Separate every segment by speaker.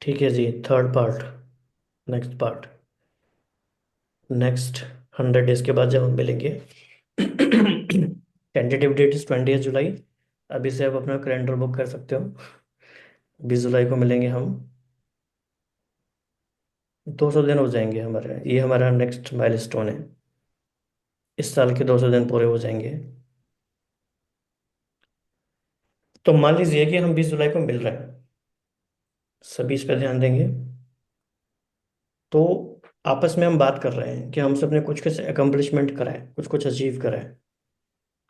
Speaker 1: ठीक है जी, third part, next part, next 100 days के बाद जब हम मिलेंगे। Tentative date is 20 July. अभी से आप अपना कैलेंडर बुक कर सकते हो। 20 जुलाई को मिलेंगे हम। 200 दिन हो जाएंगे हमारे, ये हमारा नेक्स्ट माइलस्टोन है। इस साल के 200 दिन पूरे हो जाएंगे। तो मान लीजिए कि हम 20 जुलाई को मिल रहे हैं, सभी इस पर ध्यान देंगे। तो आपस में हम बात कर रहे हैं कि हमसे अपने कुछ कुछ अकम्पलिशमेंट कराएं, कुछ कुछ अचीव कराएं।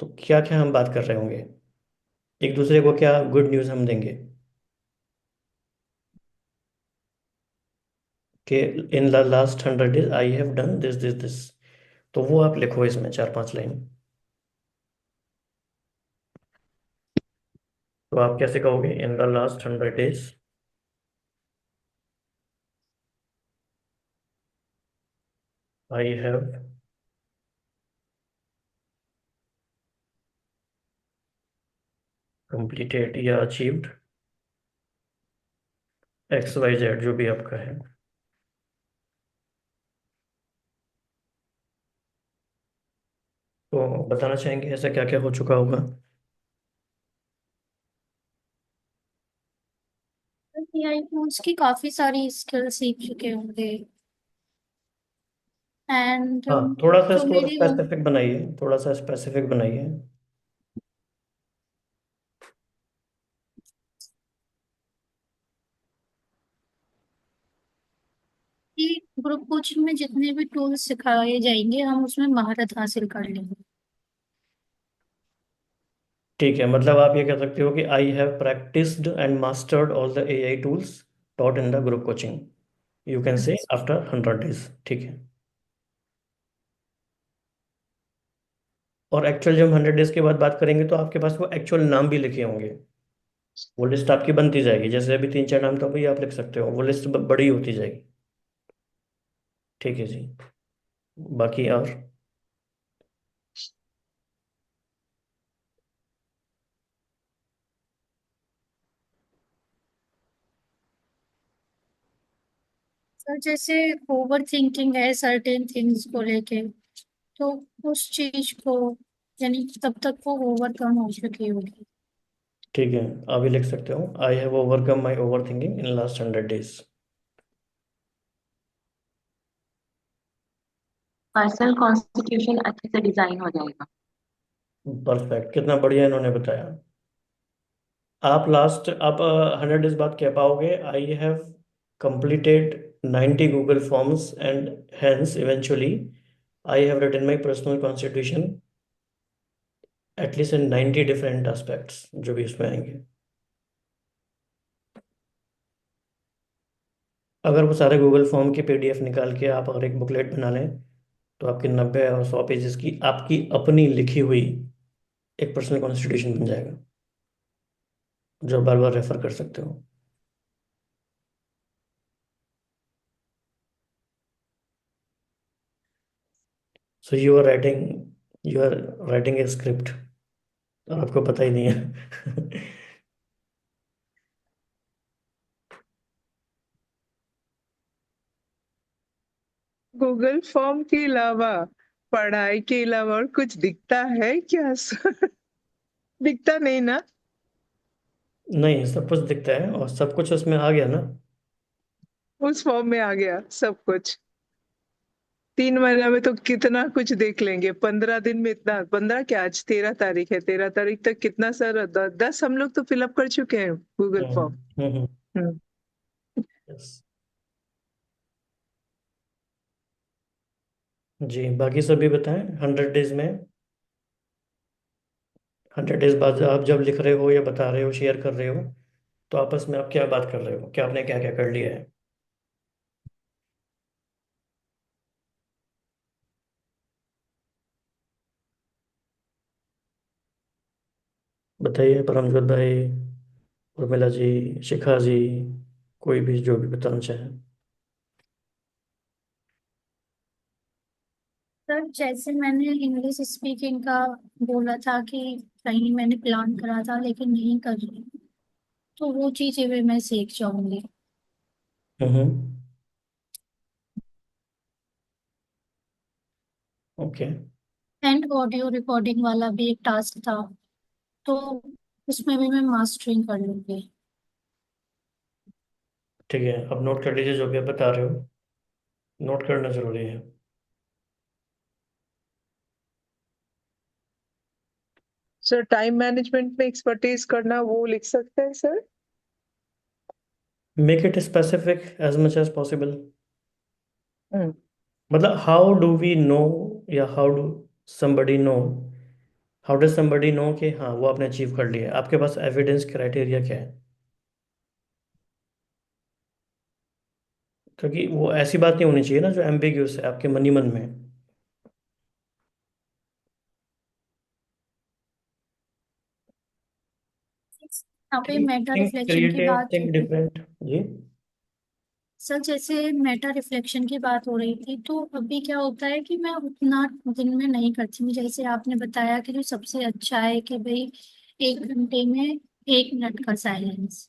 Speaker 1: तो क्या क्या हम बात कर रहे होंगे, एक दूसरे को क्या गुड न्यूज़ हम देंगे कि in the last 100 days I have done this this this. तो वो आप लिखो इसमें 4-5 लाइन। तो आप कैसे कहोगे, in the last 100 days I have completed या अचीव्ड XYZ, जो भी आपका है। तो बताना चाहेंगे ऐसा क्या क्या हो चुका होगा।
Speaker 2: एआई टूल्स की काफी सारी स्किल सीख चुके होंगे। एंड
Speaker 1: हाँ, थोड़ा सा
Speaker 2: जो
Speaker 1: इसको
Speaker 2: मेरी
Speaker 1: स्पेसिफिक बनाइए, थोड़ा सा स्पेसिफिक बनाइए।
Speaker 2: ग्रुप कोचिंग में जितने भी टूल्स सिखाए जाएंगे हम उसमें महारत हासिल कर लेंगे।
Speaker 1: ठीक है, मतलब आप ये कह सकते हो कि I have practised and mastered all the AI tools taught in the group coaching, you can say after 100 days. ठीक है। और एक्चुअल जब 100 डेज के बाद बात करेंगे तो आपके पास वो एक्चुअल नाम भी लिखे होंगे। वो लिस्ट आपकी बनती जाएगी, जैसे अभी 3-4 नाम तो अभी आप लिख सकते हो, वो लिस्ट बड़ी होती जाएगी। ठीक है जी। बाकी और।
Speaker 2: सर जैसे ओवर थिंकिंग है सर्टेन थिंग्स को लेके, तो उस चीज को यानी तब तक वो ओवरकम हो चुकी होगी।
Speaker 1: ठीक है, अभी लिख सकते हो, I have overcome my over thinking in last 100 days.
Speaker 3: Personal constitution अच्छे से डिजाइन हो जाएगा।
Speaker 1: परफेक्ट, कितना बढ़िया इन्होंने बताया। आप 100 डेज बाद कह पाओगे, I have completed 90 Google forms and hence eventually I have written my personal constitution at least in 90 different aspects, जो भी उसमें आएंगे। अगर वो सारे गूगल फॉर्म की PDF निकाल के आप अगर एक बुकलेट बना लें, तो आपके 90 और 100 पेजेस की आपकी अपनी लिखी हुई एक पर्सनल कॉन्स्टिट्यूशन बन जाएगा, जो बार बार रेफर कर सकते हो। So you are writing a script, और आपको पता ही नहीं है।
Speaker 4: गूगल फॉर्म के अलावा पढ़ाई के अलावा और कुछ दिखता है क्या? दिखता नहीं ना?
Speaker 1: नहीं, सब कुछ दिखता है और सब कुछ उसमें आ गया ना।
Speaker 4: उस फॉर्म में आ गया सब कुछ। 3 महीना में तो कितना कुछ देख लेंगे, 15 दिन में इतना, 15 क्या, आज 13 तारीख है, 13 तारीख तक कितना सर, 10 हम लोग तो फिलअप कर चुके हैं गूगल फॉर्म।
Speaker 1: हम्म।
Speaker 4: हम्म।
Speaker 1: यस जी, बाकी सभी बताएं 100 डेज में। 100 डेज बाद आप जब लिख रहे हो या बता रहे हो, शेयर कर रहे हो, तो आपस में आप क्या बात कर रहे हो, क्या आपने क्या क्या कर लिया है। बताइए परमजोत भाई, उर्मिला जी, शिखा जी, कोई भी जो भी बताना चाहे।
Speaker 2: सर जैसे मैंने इंग्लिश स्पीकिंग का बोला था कि कहीं मैंने प्लान करा था लेकिन नहीं कर रही, तो वो चीजें भी मैं सीख जाऊंगी।
Speaker 1: हम्म। ओके।
Speaker 2: एंड ऑडियो रिकॉर्डिंग वाला भी एक टास्क था, तो उसमें भी मैं मास्टरिंग कर लूंगी।
Speaker 1: ठीक है, अब नोट कर लीजिए जो भी आप बता रहे हो, नोट करना जरूरी है।
Speaker 4: सर टाइम मैनेजमेंट में एक्सपर्टीज करना वो लिख सकते हैं सर?
Speaker 1: Make it specific as much as possible.
Speaker 4: Hmm.
Speaker 1: मतलब हाउ डू वी नो, या how do somebody know, how does somebody know कि हाँ वो आपने अचीव कर लिया है? आपके पास एविडेंस क्राइटेरिया क्या है? क्योंकि वो ऐसी बात नहीं होनी चाहिए ना जो एम्बिग्यूस है आपके मन ही मन में।
Speaker 2: यहाँ पे
Speaker 1: थिंक
Speaker 2: मेटा
Speaker 1: थिंक
Speaker 2: रिफ्लेक्शन की
Speaker 1: क्रिएटिव,
Speaker 2: बात
Speaker 1: थिंक
Speaker 2: हुई।
Speaker 1: डिफरेंट। जी।
Speaker 2: सर जैसे मेटा रिफ्लेक्शन की बात हो रही थी, तो अभी क्या होता है कि मैं उतना दिन में नहीं करती हूँ। जैसे आपने बताया कि जो सबसे अच्छा है कि भाई 1 घंटे में 1 मिनट का साइलेंस,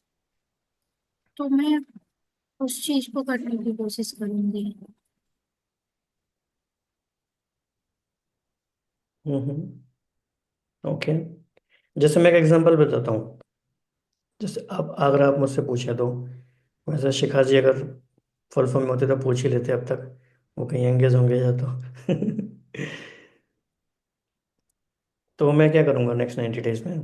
Speaker 2: तो मैं उस चीज को करने की कोशिश करूंगी।
Speaker 1: हम्म। ओके। जैसे मैं एक एग्जांपल बताता हूँ। जैसे अब अगर आप मुझसे पूछे तो, वैसे शिखा जी अगर फुल फॉर्म में होते तो पूछ ही लेते अब तक, वो कहीं एंगेज होंगे या तो। तो मैं क्या करूँगा नेक्स्ट 90 डेज में?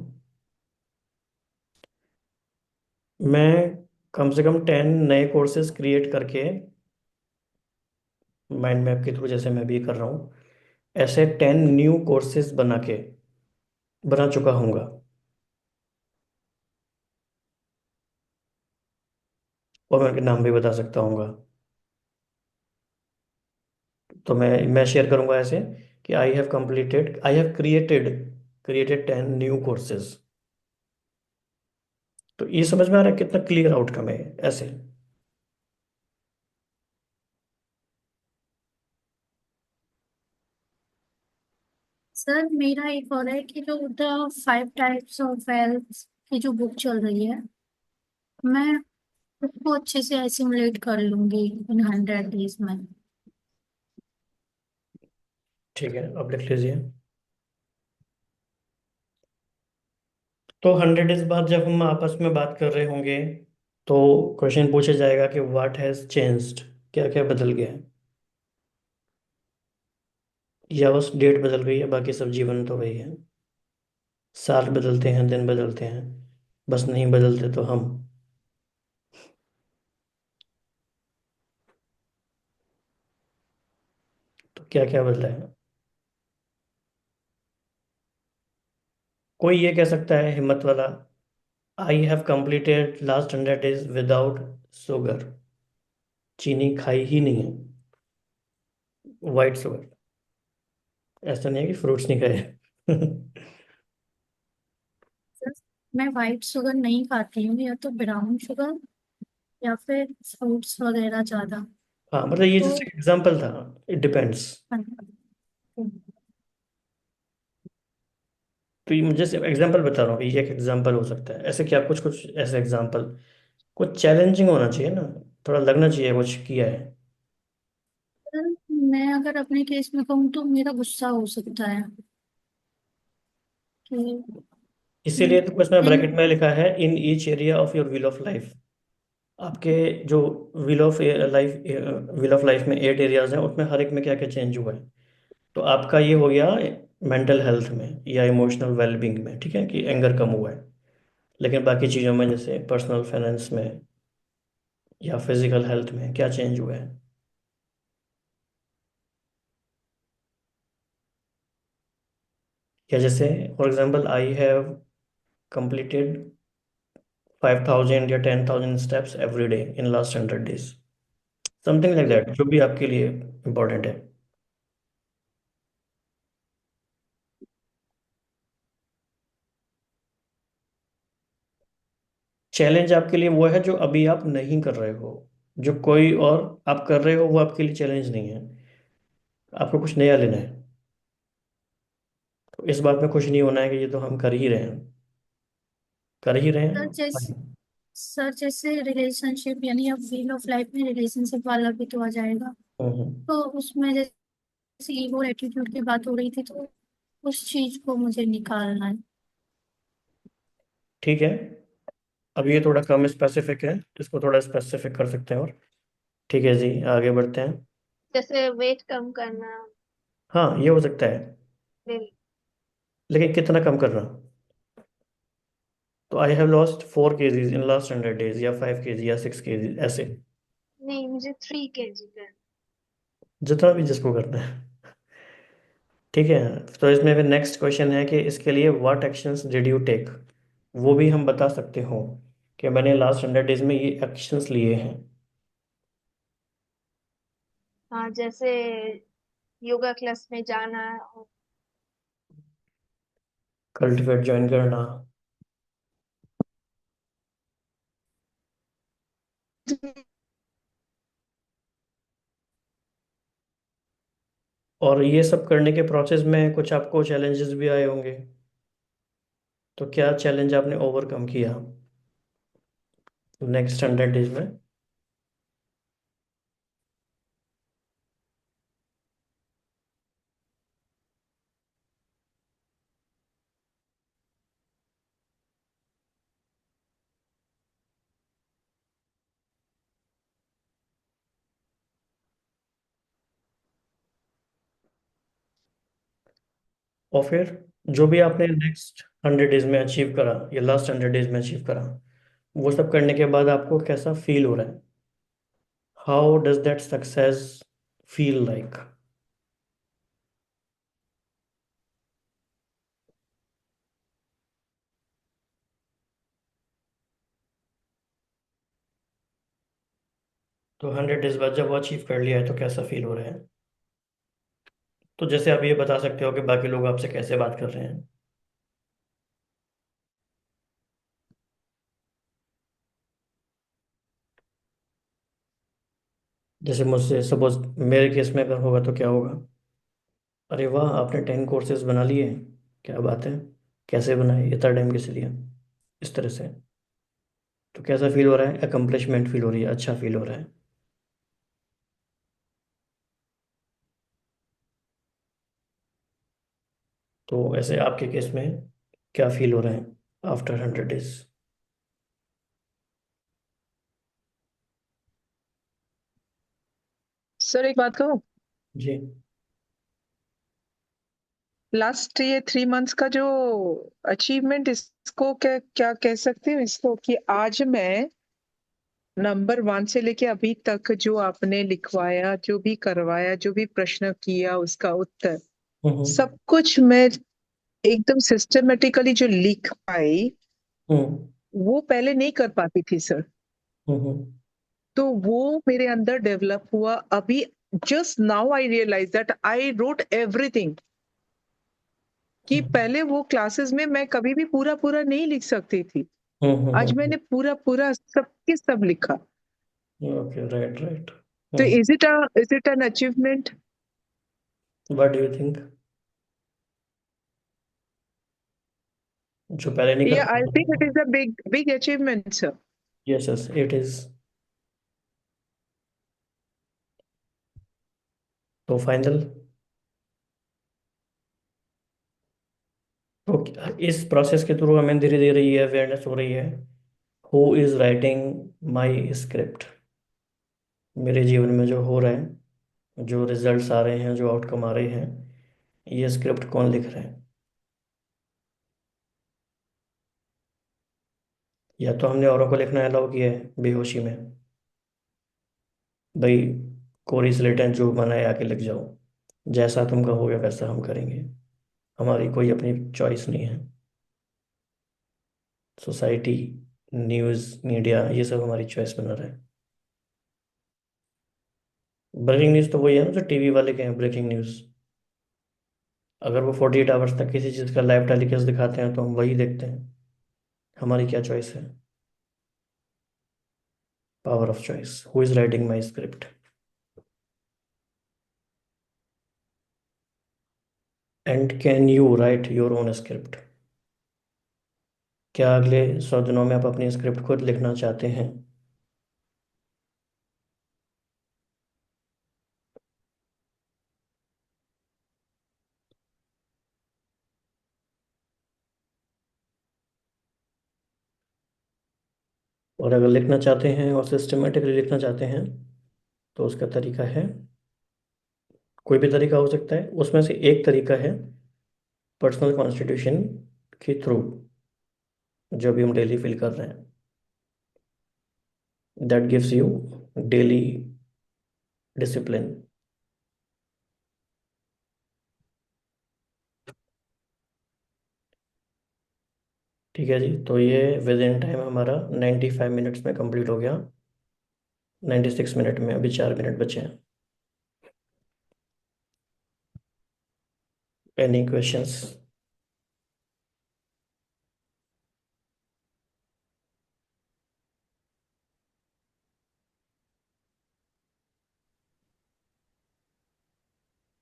Speaker 1: मैं कम से कम 10 नए कोर्सेज क्रिएट करके, माइंड मैप के थ्रू जैसे मैं भी कर रहा हूँ, ऐसे 10 न्यू कोर्सेज बना चुका हूँगा। और मैं उनके नाम भी बता सकता हूँगा। तो मैं शेयर करूँगा ऐसे कि I have created created 10 new courses. तो ये समझ में आ रहा है कितना क्लियर आउटकम है ऐसे?
Speaker 2: सर मेरा एक और है कि जो द 5 टाइप्स ऑफ वेल्थ की जो बुक चल रही है, मैं उसको अच्छे से एसिमुलेट कर लूंगी इन 100 डेज में।
Speaker 1: ठीक है, अब लिख लीजिए। तो 100 डेज बाद जब हम आपस में बात कर रहे होंगे, तो क्वेश्चन पूछा जाएगा कि व्हाट हैज चेंज्ड, क्या क्या बदल गया है? या बस डेट बदल गई है, बाकी सब जीवन तो वही है। साल बदलते हैं, दिन बदलते हैं, बस नहीं बदलते तो हम। तो क्या क्या बदला है? कोई ये कह सकता है हिम्मत वाला, I have completed last 100 days without sugar. चीनी खाई ही नहीं है, वाइट शुगर। ऐसा नहीं है कि फ्रूट्स नहीं खाए।
Speaker 2: सर मैं वाइट शुगर नहीं खाती हूँ, या तो ब्राउन शुगर या फिर फ्रूट्स वगैरह ज्यादा।
Speaker 1: हाँ, मतलब ये
Speaker 2: तो
Speaker 1: जैसे एग्जांपल था, इट डिपेंड्स।
Speaker 2: हाँ,
Speaker 1: तो ये मुझे सिर्फ एग्जांपल बता रहा हूँ, ये एक एग्जांपल हो सकता है ऐसे। क्या कुछ कुछ ऐसे एग्जांपल, कुछ चैलेंजिंग होना चाहिए ना, थोड़ा लगना चाहिए कुछ किया है।
Speaker 2: सर मैं अगर अपने केस में कहूँ तो मेरा गुस्सा हो सकता है कि
Speaker 1: इसीलिए तो इसमें
Speaker 2: इन
Speaker 1: ब्रैकेट में लिखा है in each area of your wheel of life. आपके जो व्हील ऑफ लाइफ में 8 एरियाज हैं, उसमें हर एक में क्या क्या चेंज हुआ है। तो आपका ये हो गया मेंटल हेल्थ में या इमोशनल वेलबींग में, ठीक है, कि एंगर कम हुआ है। लेकिन बाकी चीज़ों में जैसे पर्सनल फाइनेंस में या फिजिकल हेल्थ में क्या चेंज हुआ है? या जैसे for example I have completed 5,000 या 10,000 steps every day in last 100 days, something like that, जो भी आपके लिए इम्पोर्टेंट है। चैलेंज आपके लिए वो है जो अभी आप नहीं कर रहे हो। जो कोई और आप कर रहे हो वो आपके लिए चैलेंज नहीं है। आपको कुछ नया लेना है। तो इस बात में खुश नहीं होना है कि ये तो हम कर ही रहे हैं, कर ही रहे हैं
Speaker 2: सर जैसे
Speaker 1: fine।
Speaker 2: सर जैसे रिलेशनशिप यानी अब व्हील ऑफ लाइफ में रिलेशनशिप वाला भी तो आ जाएगा।
Speaker 1: हम्म।
Speaker 2: तो उसमें जैसे ईगो एटीट्यूड की बात हो रही थी, तो उस चीज को मुझे निकालना है।
Speaker 1: ठीक है, अब ये थोड़ा कम स्पेसिफिक है, इसको थोड़ा स्पेसिफिक कर सकते हैं। और ठीक है जी, आगे बढ़ते हैं।
Speaker 5: जैसे वेट कम करना।
Speaker 1: हाँ, ये हो सकता है,
Speaker 5: दिल।
Speaker 1: लेकिन कितना कम करना? तो I have lost 4 kgs in last 100 days, या 5 kg, या 6 kg, ऐसे।
Speaker 5: नहीं, मुझे 3 kg का।
Speaker 1: जितना भी जिसको करना है। ठीक है, तो इसमें फिर नेक्स्ट क्वेश्चन है कि इसके लिए what actions did you take. वो भी हम बता सकते हो कि मैंने लास्ट 100 days में ये एक्शंस लिए हैं।
Speaker 5: हाँ, जैसे योगा क्लास में जाना।
Speaker 1: कल्टिवेट ज्वाइन करना। और ये सब करने के प्रोसेस में कुछ आपको चैलेंजेस भी आए होंगे, तो क्या चैलेंज आपने ओवरकम किया नेक्स्ट 100 days में? और फिर जो भी आपने नेक्स्ट 100 days में अचीव करा या लास्ट 100 days में अचीव करा, वो सब करने के बाद आपको कैसा फील हो रहा है? How does that success feel like? तो 100 days बाद जब वो अचीव कर लिया है तो कैसा फील हो रहा है? तो जैसे आप ये बता सकते हो कि बाकी लोग आपसे कैसे बात कर रहे हैं। जैसे मुझसे सपोज मेरे केस में अगर होगा तो क्या होगा? अरे वाह, आपने 10 courses बना लिए, क्या बात है, कैसे बनाए, इतना टाइम कैसे लिया, इस तरह से। तो कैसा फील हो रहा है? अकम्पलिशमेंट फील हो रही है, अच्छा फील हो रहा है। तो ऐसे आपके केस में क्या फील हो रहा है आफ्टर 100 days?
Speaker 4: सर एक बात कहूँ,
Speaker 1: जी।
Speaker 4: लास्ट ये 3 मंथ्स का जो अचीवमेंट, इसको क्या क्या कह सकते हो इसको, कि आज मैं नंबर 1 से लेके अभी तक जो आपने लिखवाया, जो भी करवाया, जो भी प्रश्न किया, उसका उत्तर
Speaker 1: हम्म।
Speaker 4: सब कुछ मैं एकदम सिस्टमेटिकली जो लिख पाई,
Speaker 1: हम्म।
Speaker 4: वो पहले नहीं कर पाती थी सर।
Speaker 1: हम्म।
Speaker 4: तो वो मेरे अंदर डेवलप हुआ अभी। Just now I realise that I wrote everything. कि पहले वो क्लासेस में मैं कभी भी पूरा पूरा नहीं लिख सकती थी। आज मैंने पूरा पूरा सब के सब लिखा।
Speaker 1: Okay, right right.
Speaker 4: तो is it an achievement?
Speaker 1: What do you think? जो पहले नहीं कर
Speaker 4: Yeah, I think it
Speaker 1: पाते।
Speaker 4: is a big achievement, sir.
Speaker 1: Yes yes, it is. तो फाइनल, तो इस प्रोसेस के थ्रू हमें धीरे धीरे ये अवेयरनेस हो रही है, who is writing my script. मेरे जीवन में जो हो रहा है, जो रिजल्ट्स आ रहे हैं, जो आउटकम आ रहे हैं, ये स्क्रिप्ट कौन लिख रहा है? या तो हमने औरों को लिखना अलाउ किया है बेहोशी में, भाई कोरी स्लेटें जो बनाए आके लिख जाओ, जैसा तुम कहोगे वैसा हम करेंगे, हमारी कोई अपनी चॉइस नहीं है। सोसाइटी, न्यूज़ मीडिया, ये सब हमारी चॉइस बना रहा है। ब्रेकिंग न्यूज़ तो वही है ना जो टीवी वाले के हैं, ब्रेकिंग न्यूज़। अगर वो 48 आवर्स तक किसी चीज़ का लाइव टेलीकास्ट दिखाते हैं तो हम वही देखते हैं। हमारी क्या चॉइस है? Power of choice. Who is writing my script? And can you right your own script? क्या अगले 100 दिनों में आप अपनी स्क्रिप्ट खुद लिखना चाहते हैं? और अगर लिखना चाहते हैं और सिस्टमेटिकली लिखना चाहते हैं तो उसका तरीका है, कोई भी तरीका हो सकता है, उसमें से एक तरीका है पर्सनल कॉन्स्टिट्यूशन के थ्रू, जो भी हम डेली फिल कर रहे हैं, that gives you daily discipline. ठीक है जी, तो ये विद इन टाइम हमारा 95 मिनट्स में कंप्लीट हो गया। 96 मिनट में अभी 4 मिनट बचे हैं। Any questions?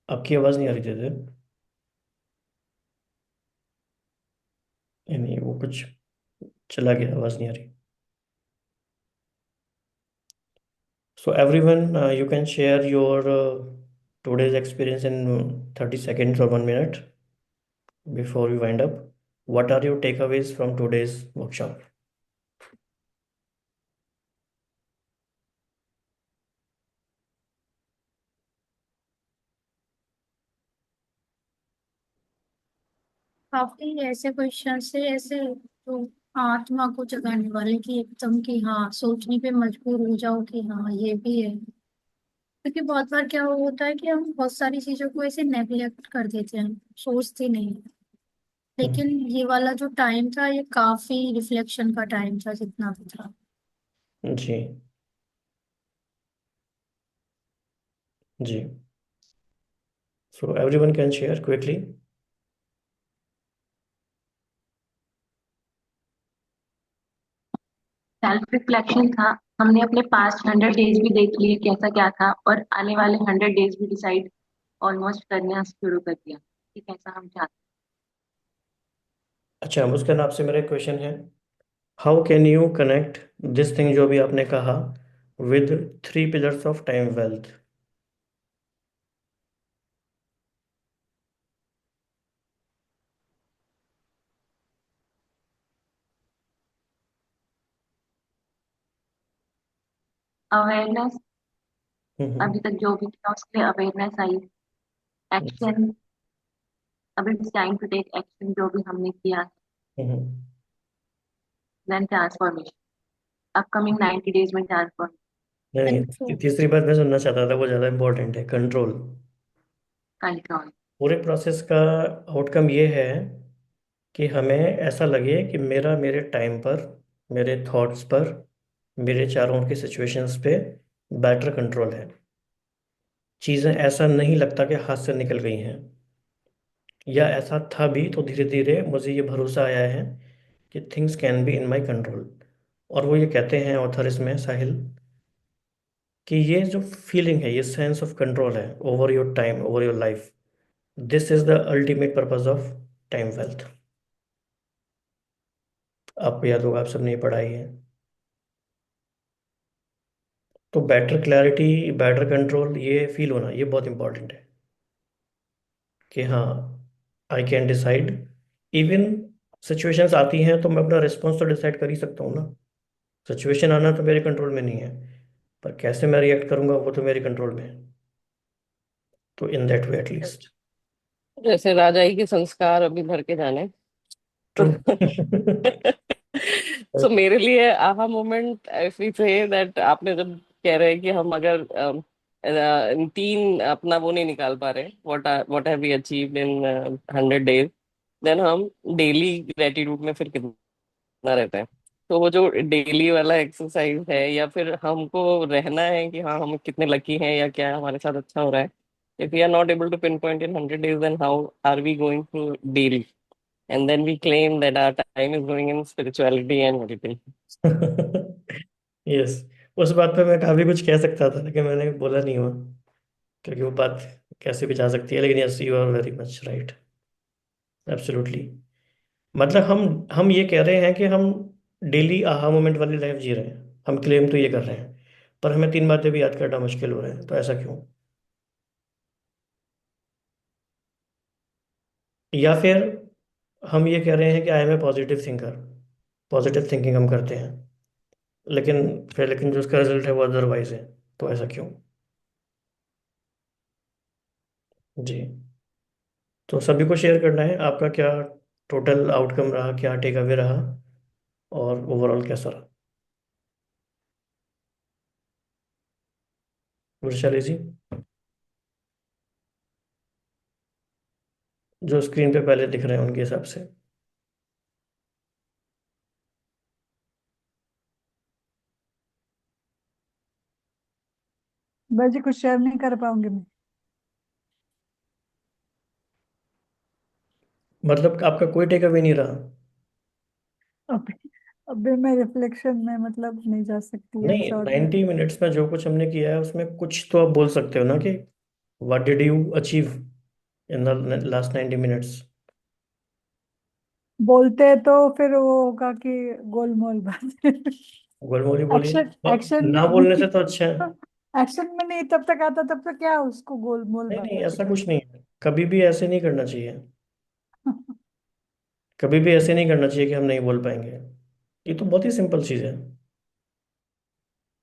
Speaker 1: आपकी आवाज़ नहीं आ रही थी? नहीं, वो कुछ चला गया, आवाज़ नहीं आ रही। So everyone, you can share your today's experience in 30 seconds or 1 minute before we wind up. What are your takeaways from today's workshop?
Speaker 2: काफी ऐसे क्वेश्चन से ऐसे तो आत्मा को जगाने वाले कि एकदम कि हाँ सोचने पे मजबूर हो जाओ कि हाँ ये भी है। क्योंकि बहुत बार क्या होता है कि हम बहुत सारी चीजों को ऐसे नेग्लेक्ट कर देते हैं, सोचते नहीं हैं। लेकिन
Speaker 1: हम्म,
Speaker 2: ये वाला जो टाइम था ये काफी रिफ्लेक्शन का टाइम था जितना भी था।
Speaker 1: जी जी। So everyone can share quickly.
Speaker 3: Self reflection था। हमने अपने पास्ट 100 डेज भी देख लिए कैसा क्या था, और आने वाले 100 डेज भी डिसाइड ऑलमोस्ट करना शुरू कर दिया कि कैसा हम चाहते
Speaker 1: अच्छा, मुस्कान, आपसे मेरा क्वेश्चन है, how can you connect this thing जो भी आपने कहा with 3 pillars of time wealth?
Speaker 3: हैं। अवेयरनेस,
Speaker 1: हम्म।
Speaker 3: अभी तक जो भी किया उसके लिए अवेयरनेस आई। एक्शन, अभी टाइम टू टेक एक्शन जो भी हमने किया।
Speaker 1: हम्म।
Speaker 3: देन ट्रांसफॉर्मेशन, अपकमिंग 90 डेज में ट्रांसफॉर्मेशन।
Speaker 1: नहीं नहीं,
Speaker 2: कंट्रोल।
Speaker 1: तीसरी बात मैं सुनना चाहता था, वो ज़्यादा इंपॉर्टेंट है, कंट्रोल।
Speaker 3: कंट्रोल।
Speaker 1: पूरे प्रोसेस का आउटकम ये है कि हमें ऐसा लगे कि मेरा मेरे टाइम पर, मेरे थॉट्स पर, मेरे चारों की सिचुएशंस पे बेटर कंट्रोल है। चीज़ें ऐसा नहीं लगता कि हाथ से निकल गई हैं, या ऐसा था भी तो धीरे धीरे मुझे ये भरोसा आया है कि things can be in my control. और वो ये कहते हैं ऑथर इसमें, साहिल, कि ये जो फीलिंग है, ये सेंस ऑफ कंट्रोल है over your time, over your life, this is the ultimate purpose of time wealth. आपको याद होगा, आप सबने ये पढ़ाई है। तो बेटर क्लैरिटी, बेटर कंट्रोल, ये फील होना, ये बहुत इंपॉर्टेंट है कि हाँ, I can decide. Even situations आती हैं तो मैं अपना रिस्पॉन्स तो डिसाइड कर ही सकता हूँ ना। सिचुएशन आना तो मेरे कंट्रोल में नहीं है, पर कैसे मैं रिएक्ट करूंगा वो तो मेरे कंट्रोल में है। तो इन दैट वे एटलीस्ट।
Speaker 6: जैसे राजाई के संस्कार अभी भर के जाने। तो
Speaker 1: ट्रू।
Speaker 6: सो मेरे लिए aha moment if we say that, आपने जब कह रहे हैं कि हम अगर तीन अपना वो नहीं निकाल पा रहे, what have we achieved in 100 days, then हम डेली ग्रेटिट्यूड में फिर कितना रहता है। तो वो जो डेली वाला एक्सरसाइज है, या फिर हमको रहना है कि हाँ हम कितने लकी हैं या क्या हमारे साथ अच्छा हो रहा है, if we are not able to pinpoint in 100 days, then how are we going to daily, and then we claim that our time is going in spirituality and everything.
Speaker 1: Yes, उस बात पे मैं काफी कुछ कह सकता था लेकिन मैंने बोला नहीं हुआ, क्योंकि वो बात कैसे भी जा सकती है। लेकिन yes, you are very much right, absolutely. मतलब हम ये कह रहे हैं कि हम डेली आहा मोमेंट वाली लाइफ जी रहे हैं, हम क्लेम तो ये कर रहे हैं, पर हमें तीन बातें भी याद करना मुश्किल हो रहा है, तो ऐसा क्यों? या फिर हम ये कह रहे हैं कि I am a positive thinker, positive thinking हम करते हैं, लेकिन जो उसका रिजल्ट है वो अदरवाइज है, तो ऐसा क्यों? जी। तो सभी को शेयर करना है आपका क्या टोटल आउटकम रहा, क्या टेक अवे रहा, और ओवरऑल कैसा रहा। वैशाली जी, जो स्क्रीन पे पहले दिख रहे हैं उनके हिसाब से।
Speaker 7: बस जी कुछ शेयर नहीं कर पाऊंगी मैं।
Speaker 1: मतलब आपका कोई टेक अवे नहीं रहा?
Speaker 7: अभी अभी मैं रिफ्लेक्शन में मतलब नहीं जा सकती है
Speaker 1: नहीं,
Speaker 7: शॉर्ट में।
Speaker 1: 90 मिनट्स में जो कुछ हमने किया है उसमें कुछ तो आप बोल सकते हो ना कि what did you achieve in the last 90 minutes.
Speaker 7: बोलते तो फिर वो होगा कि गोलमोल बात।
Speaker 1: गोलमोली बोलिए।
Speaker 7: एक्शन एक्शन
Speaker 1: ना बोलने से तो अच्छा है।
Speaker 7: एक्शन में नहीं तब तक आता तब तक क्या उसको गोलमोल
Speaker 1: नहीं नहीं,
Speaker 7: बातें
Speaker 1: ऐसा
Speaker 7: कर।
Speaker 1: कुछ नहीं है, कभी भी ऐसे नहीं करना चाहिए। कभी भी ऐसे नहीं करना चाहिए कि हम नहीं बोल पाएंगे। ये तो बहुत ही सिंपल चीज़ है।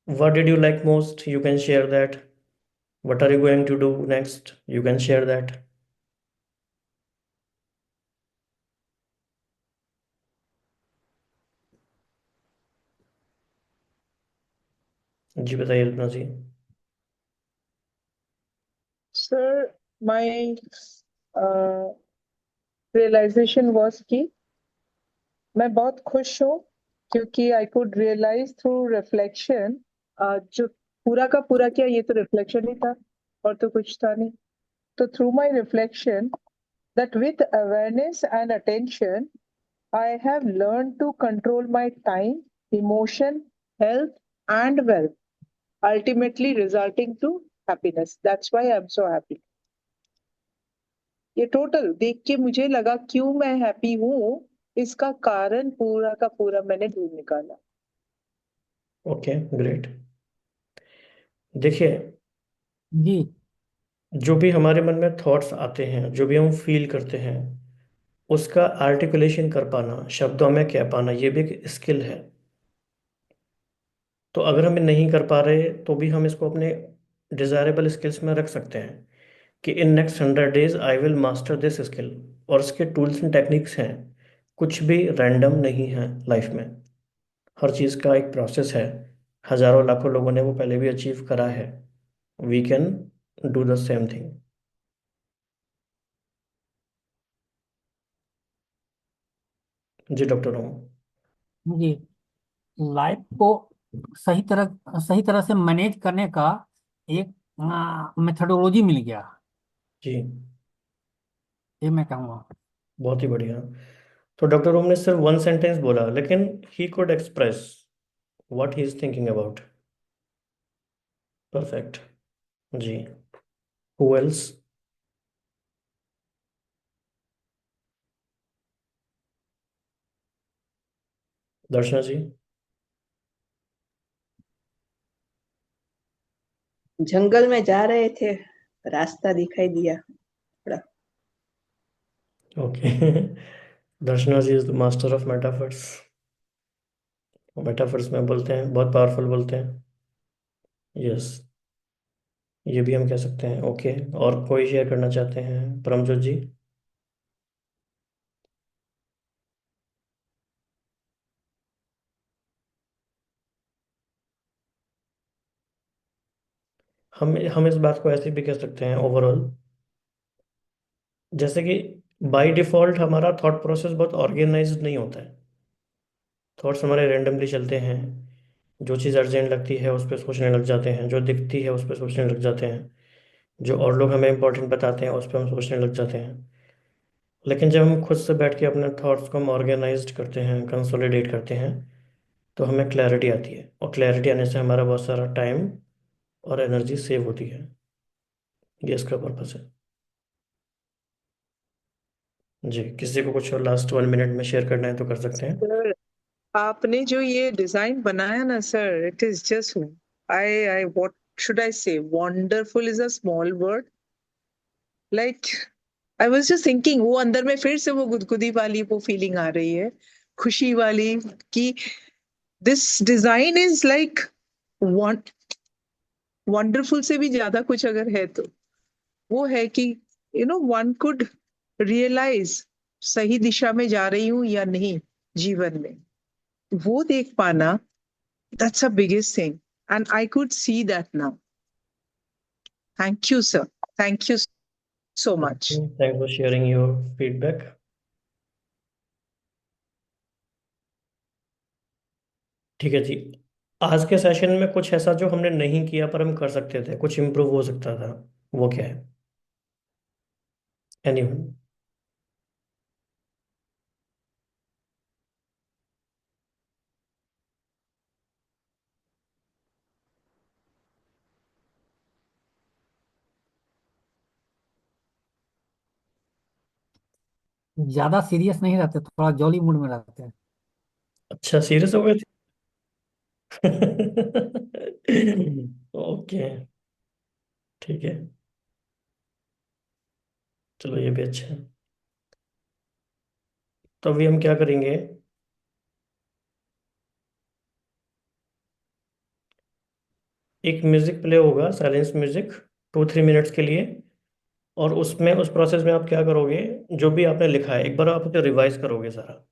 Speaker 1: What did you like most? You can share that. What are you going to do next? You can share that. जी बताइए Alpana ji.
Speaker 4: Sir, my realisation was कि मैं बहुत खुश हूँ, क्योंकि I could realise through reflection, जो पूरा का पूरा किया ये तो रिफ्लेक्शन ही था, और तो कुछ था नहीं। तो through my reflection, that with awareness and attention, I have learned to control my time, emotion, health, and wealth, ultimately resulting to happiness. That's why I'm so happy. ये टोटल देख के मुझे लगा क्यों मैं हैप्पी हूँ, इसका कारण पूरा का पूरा मैंने ढूंढ निकाला।
Speaker 1: Okay, great. देखिए,
Speaker 8: जी।
Speaker 1: जो भी हमारे मन में थॉट्स आते हैं, जो भी हम फील करते हैं, उसका आर्टिकुलेशन कर पाना, शब्दों में कह पाना, ये भी एक स्किल है। तो अगर हम नहीं कर पा रहे तो भी हम इसको अपने डिजायरेबल स्किल्स में रख सकते हैं कि in next 100 days I will master this skill. और इसके टूल्स एंड टेक्निक्स हैं, कुछ भी रैंडम नहीं है लाइफ में, हर चीज़ का एक प्रोसेस है। हजारों लाखों लोगों ने वो पहले भी अचीव करा है। We can do the same thing. जी डॉक्टर ओम।
Speaker 8: जी। लाइफ को सही तरह से मैनेज करने का एक मेथोडोलॉजी मिल गया,
Speaker 1: जी,
Speaker 8: ये मैं कहूँगा।
Speaker 1: बहुत ही बढ़िया। तो डॉक्टर ओम ने सिर्फ वन सेंटेंस बोला, लेकिन he could express what he is thinking about. Perfect. जी। Who else? दर्शना जी।
Speaker 9: जंगल में जा रहे थे, रास्ता दिखाई दिया थोड़ा।
Speaker 1: Okay. Darshana ji is the master of metaphors. Metaphors में बोलते हैं, बहुत पावरफुल बोलते हैं। यस, ये भी हम कह सकते हैं। ओके, और कोई शेयर करना चाहते हैं? परमजोत जी। हम इस बात को ऐसे भी कह सकते हैं ओवरऑल, जैसे कि बाय डिफॉल्ट हमारा थॉट प्रोसेस बहुत ऑर्गेनाइज्ड नहीं होता है। थॉट्स हमारे रेंडमली चलते हैं। जो चीज़ अर्जेंट लगती है उस पर सोचने लग जाते हैं, जो दिखती है उस पर सोचने लग जाते हैं, जो और लोग हमें इंपॉर्टेंट बताते हैं उस पर हम सोचने लग जाते हैं। लेकिन जब हम खुद से बैठ के अपने थॉट्स को हम ऑर्गेनाइज्ड करते हैं, कंसोलिडेट करते हैं, तो हमें क्लैरिटी आती है, और क्लैरिटी आने से हमारा बहुत सारा टाइम और एनर्जी सेव होती है। ये इसका पर्पस है। जी, किसी को कुछ और लास्ट 1 मिनट में शेयर करना है तो कर सकते हैं।
Speaker 4: सर, आपने जो ये डिजाइन बनाया ना sir, it is just I what should I say, wonderful is a small word. Like I was just thinking, वो अंदर में फिर से वो गुदगुदी वाली वो फीलिंग आ रही है, खुशी वाली, कि this design is like wonderful से भी ज्यादा कुछ अगर है तो वो है कि वन कुड रियलाइज सही दिशा में जा रही हूँ या नहीं जीवन में, वो देख पाना, that's a biggest thing, and I could see that now. Thank you sir, thank you so much.
Speaker 1: Thanks for sharing your feedback. ठीक है जी। आज के सेशन में कुछ ऐसा जो हमने नहीं किया पर हम कर सकते थे, कुछ इम्प्रूव हो सकता था, वो क्या है? एनीवन?
Speaker 8: ज्यादा सीरियस नहीं रहते, थोड़ा जॉली मूड में रहते हैं।
Speaker 1: अच्छा, सीरियस हो गए थे। ओके, ठीक है, चलो ये भी अच्छा है। तो अभी हम क्या करेंगे, एक म्यूजिक प्ले होगा, साइलेंस म्यूजिक, 2-3 मिनट्स के लिए। और उसमें, उस प्रोसेस में आप क्या करोगे, जो भी आपने लिखा है एक बार आप उसे रिवाइज करोगे सारा।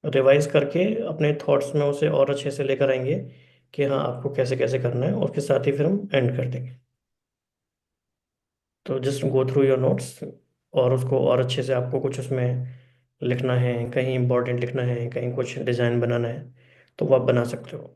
Speaker 1: रिवाइज करके अपने थॉट्स में उसे और अच्छे से लेकर आएंगे कि हाँ आपको कैसे कैसे करना है, और उसके साथ ही फिर हम एंड कर देंगे। तो just go through your notes, और उसको और अच्छे से आपको कुछ उसमें लिखना है, कहीं इंपॉर्टेंट लिखना है, कहीं कुछ डिज़ाइन बनाना है, तो वो आप बना सकते हो।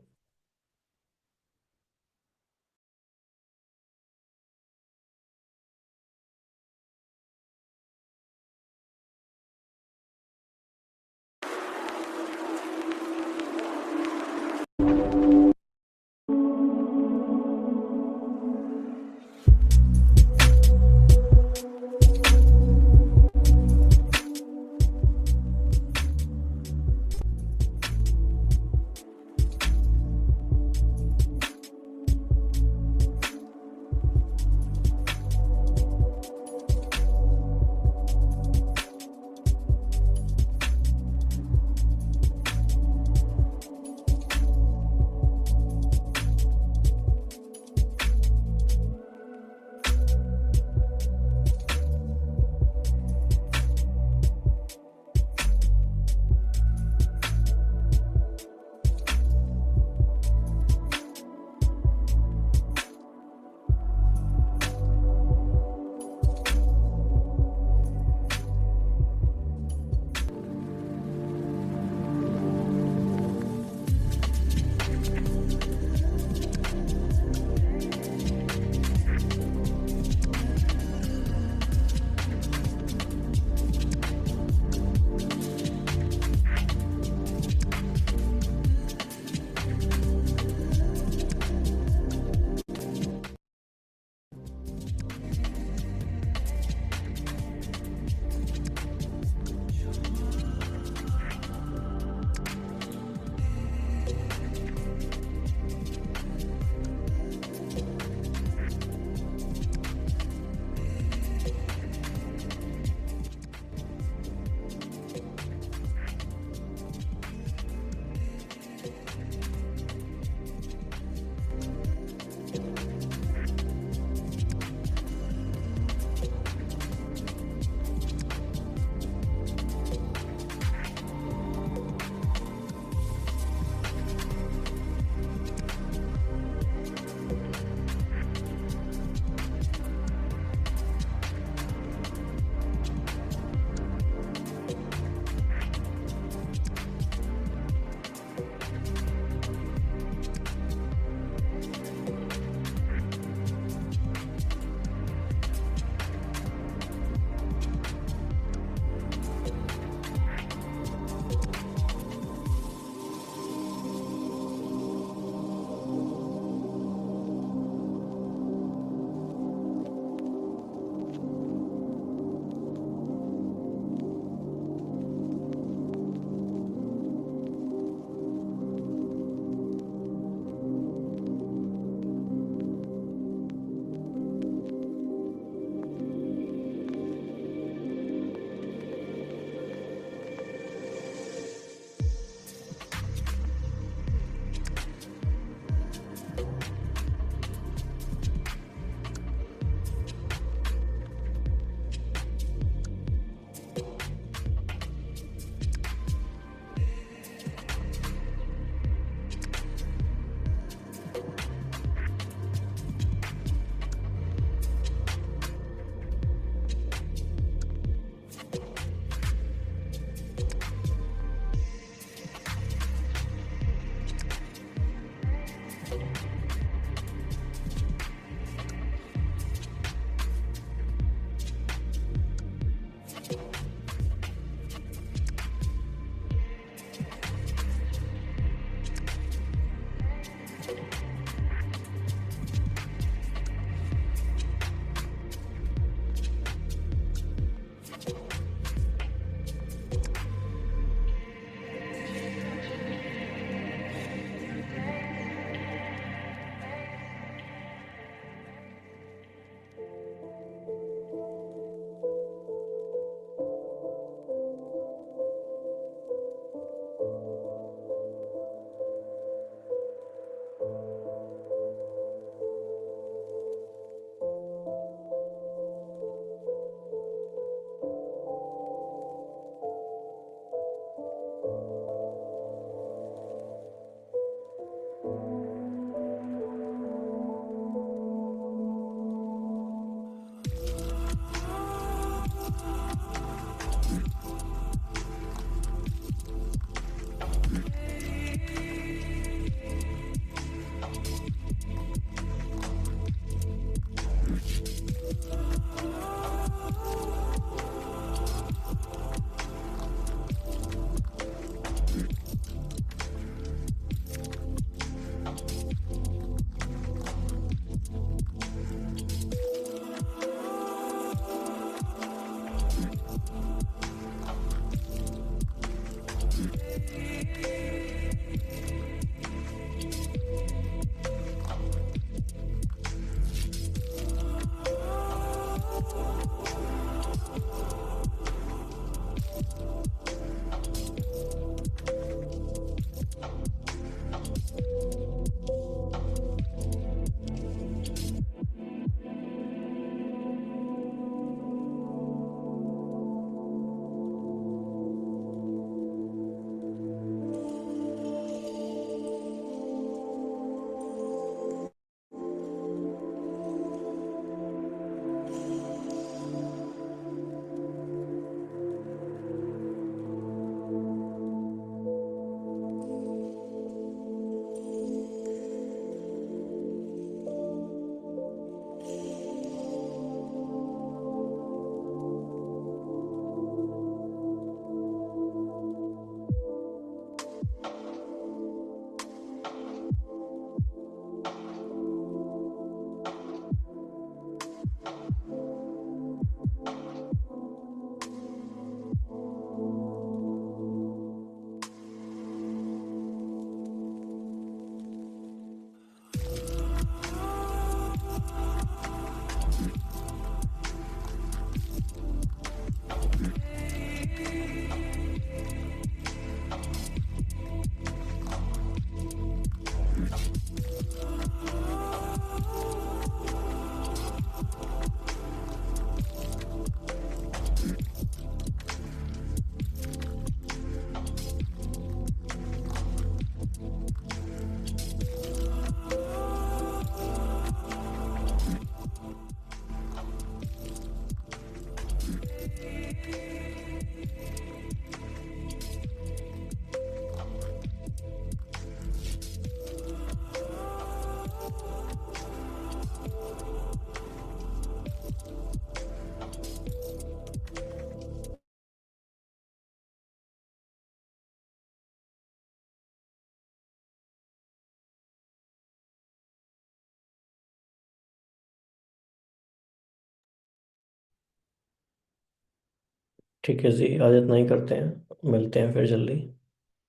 Speaker 1: ठीक है जी, आज इतना ही करते हैं, मिलते हैं फिर जल्दी।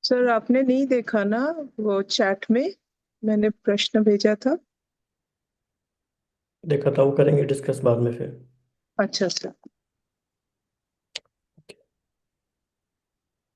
Speaker 4: सर आपने नहीं देखा ना वो चैट में मैंने प्रश्न भेजा था?
Speaker 1: देखा था, वो करेंगे डिस्कस बाद में फिर।
Speaker 4: अच्छा सर।